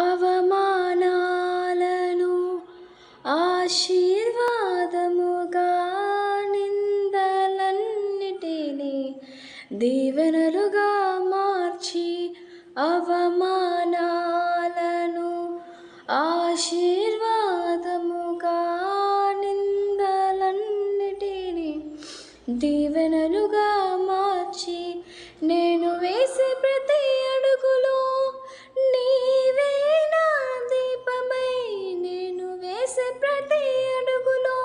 అవమానాలను ఆశీర్వాదముగా, నిందలన్నిటినీ దీవెనలుగా మార్చి, అవమానాలను ఆశీర్వాదముగా, నిందలన్నిటినీ దీవెనలుగా మార్చి, నేను వేసే ప్రతి అడుగులో నీవే నా దీపమై, నేను వేసే ప్రతి అడుగులో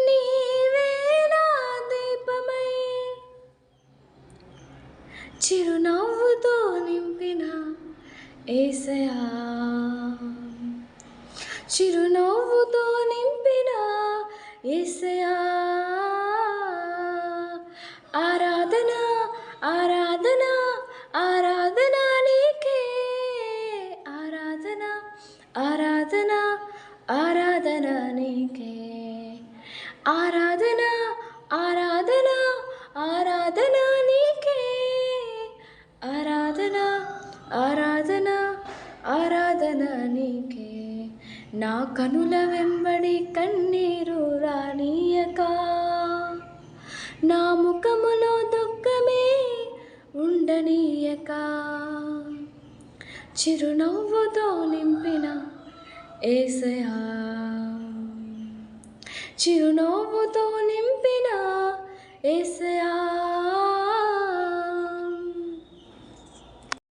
నీవే నా దీపమై, చిరునవ్వుతో నింపిన యేసయ్యా, చిరునవ్వుతో నింపిన యేసయ్యా, ఆరాధన ఆరాధన ఆరాధన నీకే, ఆరాధన ఆరాధన ఆరాధన నీకే, ఆరాధన ఆరాధన ఆరాధన నీకే, ఆరాధన ఆరాధన ఆరాధన నీకే. నా కనుల వెంబడి కన్నీరు రానీయక, నా ముఖములో దుఃఖమే ఉండనీయక, చిరునవ్వుతో నింపిన యేసయ్యా, చిరునవ్వుతో నింపిన యేసయ్యా.